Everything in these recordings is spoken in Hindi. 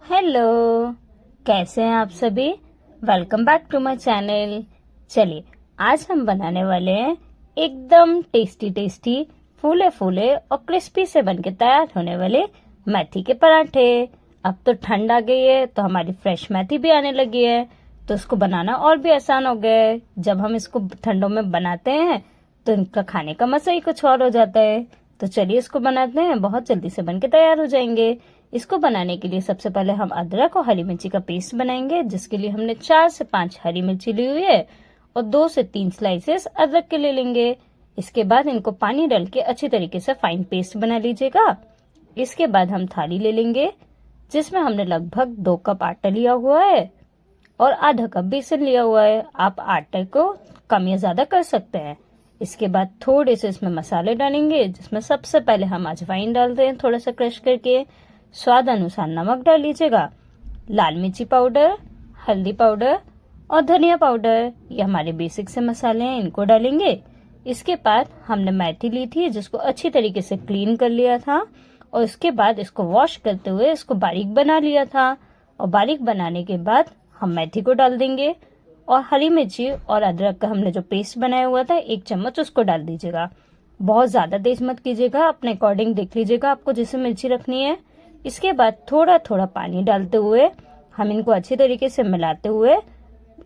हेलो, कैसे हैं आप सभी। Welcome back to my channel. चलिए, आज हम बनाने वाले हैं एकदम टेस्टी टेस्टी फूले फूले और क्रिस्पी से बनके तैयार होने वाले मेथी के पराठे। अब तो ठंड आ गई है तो हमारी फ्रेश मेथी भी आने लगी है, तो इसको बनाना और भी आसान हो गया है। जब हम इसको ठंडों में बनाते हैं तो इनका खाने का मजा ही कुछ और हो जाता है। तो चलिए इसको बनाते हैं, बहुत जल्दी से बनके तैयार हो जाएंगे। इसको बनाने के लिए सबसे पहले हम अदरक और हरी मिर्ची का पेस्ट बनाएंगे, जिसके लिए हमने 4 से 5 हरी मिर्ची ली हुई है और 2 से 3 स्लाइसेस अदरक के ले लेंगे। इसके बाद इनको पानी डाल के अच्छी तरीके से फाइन पेस्ट बना लीजिएगा। इसके बाद हम थाली ले लेंगे, जिसमें हमने लगभग 2 कप आटा लिया हुआ है और आधा कप बेसन लिया हुआ है। आप आटे को कम या ज्यादा कर सकते हैं। इसके बाद थोड़े से इसमें मसाले डालेंगे, जिसमें सबसे पहले हम अजवाइन डालते हैं थोड़ा सा क्रश करके। स्वाद अनुसार नमक डाल लीजिएगा, लाल मिर्ची पाउडर, हल्दी पाउडर और धनिया पाउडर। ये हमारे बेसिक से मसाले हैं, इनको डालेंगे। इसके बाद हमने मेथी ली थी, जिसको अच्छी तरीके से क्लीन कर लिया था और इसके बाद इसको वॉश करते हुए इसको बारीक बना लिया था। और बारीक बनाने के बाद हम मेथी को डाल देंगे और हरी मिर्ची और अदरक का हमने जो पेस्ट बनाया हुआ था 1 चम्मच उसको डाल दीजिएगा। बहुत ज्यादा तेज मत कीजिएगा, अपने अकॉर्डिंग देख लीजिएगा आपको जैसे मिर्ची रखनी है। इसके बाद थोड़ा थोड़ा पानी डालते हुए हम इनको अच्छी तरीके से मिलाते हुए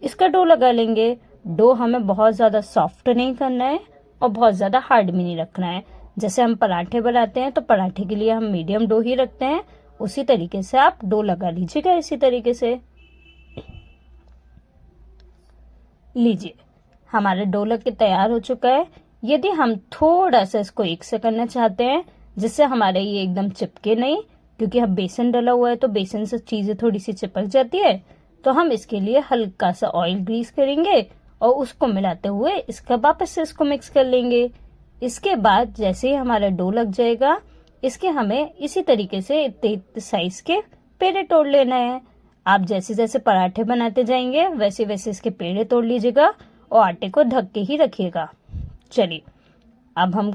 इसका डो लगा लेंगे। डो हमें बहुत ज्यादा सॉफ्ट नहीं करना है और बहुत ज्यादा हार्ड भी नहीं रखना है। जैसे हम पराठे बनाते हैं तो पराठे के लिए हम मीडियम डो ही रखते हैं, उसी तरीके से आप डो लगा लीजिएगा। इसी तरीके से लीजिए, हमारा डो लग के तैयार हो चुका है। यदि हम थोड़ा सा इसको एक से करना चाहते हैं, जिससे हमारे ये एकदम चिपके नहीं, क्योंकि हम बेसन डाला हुआ है तो बेसन से चीजें थोड़ी सी चिपक जाती है, तो हम इसके लिए हल्का सा ऑयल ग्रीस करेंगे और उसको मिलाते हुए इसका वापस से इसको मिक्स कर लेंगे। इसके बाद जैसे ही हमारा डो लग जाएगा, इसके हमें इसी तरीके से इतने साइज के पेड़े तोड़ लेना है। आप जैसे जैसे पराठे बनाते जाएंगे वैसे वैसे इसके पेड़े तोड़ लीजिएगा और आटे को ढक के ही रखिएगा। चलिए, अब हम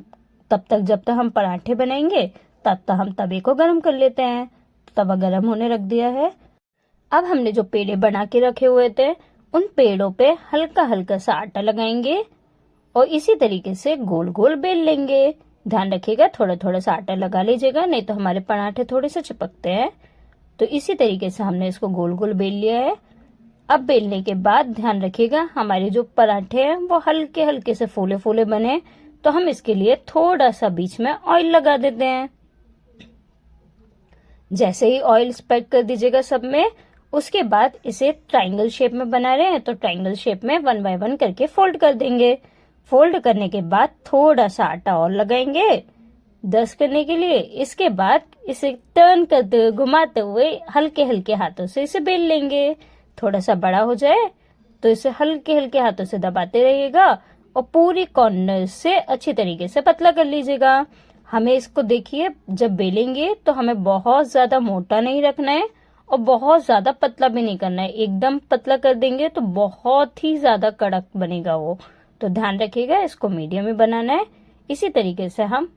तब तक जब तक हम पराठे बनाएंगे तब तक हम तवे को गर्म कर लेते हैं। तवा गर्म होने रख दिया है। अब हमने जो पेड़े बना के रखे हुए थे उन पेड़ों पे हल्का हल्का सा आटा लगाएंगे और इसी तरीके से गोल गोल बेल लेंगे। ध्यान रखिएगा थोड़ा थोड़ा सा आटा लगा लीजिएगा, नहीं तो हमारे पराठे थोड़े से चिपकते हैं। तो इसी तरीके से हमने इसको गोल गोल बेल लिया है। अब बेलने के बाद ध्यान रखिएगा हमारे जो पराठे हैं वो हल्के हल्के से फूले फूले बने, तो हम इसके लिए थोड़ा सा बीच में ऑयल लगा देते हैं। जैसे ही ऑयल स्प्रेड कर दीजिएगा सब में, उसके बाद इसे ट्रायंगल शेप में बना रहे हैं तो ट्रायंगल शेप में 1 बाय 1 करके फोल्ड कर देंगे। फोल्ड करने के बाद थोड़ा सा आटा और लगाएंगे 10 करने के लिए। इसके बाद इसे टर्न करते हुए घुमाते हुए हल्के हल्के हाथों से इसे बेल लेंगे। थोड़ा सा बड़ा हो जाए तो इसे हल्के हल्के हाथों से दबाते रहिएगा और पूरी कॉर्नर से अच्छी तरीके से पतला कर लीजिएगा। हमें इसको देखिए, जब बेलेंगे तो हमें बहुत ज्यादा मोटा नहीं रखना है और बहुत ज्यादा पतला भी नहीं करना है। एकदम पतला कर देंगे तो बहुत ही ज्यादा कड़क बनेगा वो, तो ध्यान रखिएगा इसको मीडियम में बनाना है। इसी तरीके से हम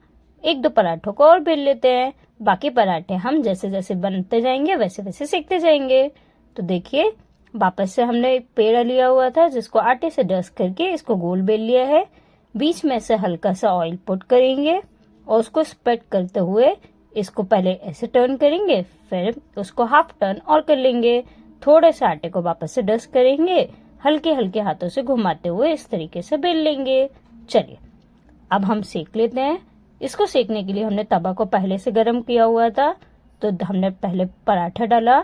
1-2 पराठों को और बेल लेते हैं। बाकी पराठे हम जैसे जैसे बनते जाएंगे वैसे वैसे सेकते जाएंगे। तो देखिए, वापस से हमने एक पेड़ा लिया हुआ था जिसको आटे से डस्ट करके इसको गोल बेल लिया है। बीच में से हल्का सा ऑयल पुट करेंगे और उसको स्प्रेड करते हुए इसको पहले ऐसे टर्न करेंगे, फिर उसको हाफ टर्न और कर लेंगे। थोड़े से आटे को वापस से डस्ट करेंगे, हल्के हल्के हाथों से घुमाते हुए इस तरीके से बेल लेंगे। चलिए, अब हम सेक लेते हैं। इसको सेकने के लिए हमने तवा को पहले से गर्म किया हुआ था, तो हमने पहले पराठा डाला।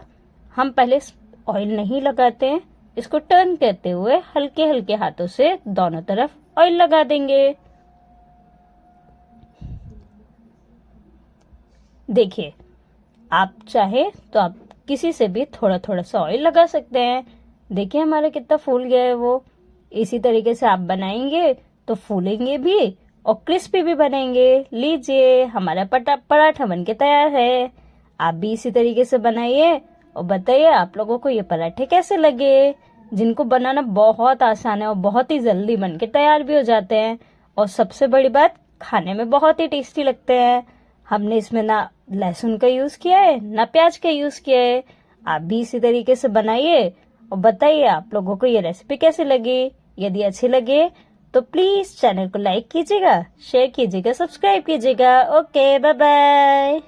हम पहले ऑयल नहीं लगाते हैं, इसको टर्न करते हुए हल्के हल्के हाथों से दोनों तरफ ऑयल लगा देंगे। देखिए, आप चाहे तो आप किसी से भी थोड़ा थोड़ा सा ऑयल लगा सकते हैं। देखिए हमारा कितना फूल गया है वो। इसी तरीके से आप बनाएंगे तो फूलेंगे भी और क्रिस्पी भी बनेंगे। लीजिए, हमारा पराठा बनके तैयार है। आप भी इसी तरीके से बनाइए और बताइए आप लोगों को ये पराठे कैसे लगे, जिनको बनाना बहुत आसान है और बहुत ही जल्दी बनके तैयार भी हो जाते हैं। और सबसे बड़ी बात, खाने में बहुत ही टेस्टी लगते हैं। हमने इसमें ना लहसुन का यूज किया है ना प्याज का यूज किया है। आप भी इसी तरीके से बनाइए और बताइए आप लोगों को ये रेसिपी कैसी लगी। यदि अच्छी लगे तो प्लीज चैनल को लाइक कीजिएगा, शेयर कीजिएगा, सब्सक्राइब कीजिएगा। Okay, bye bye.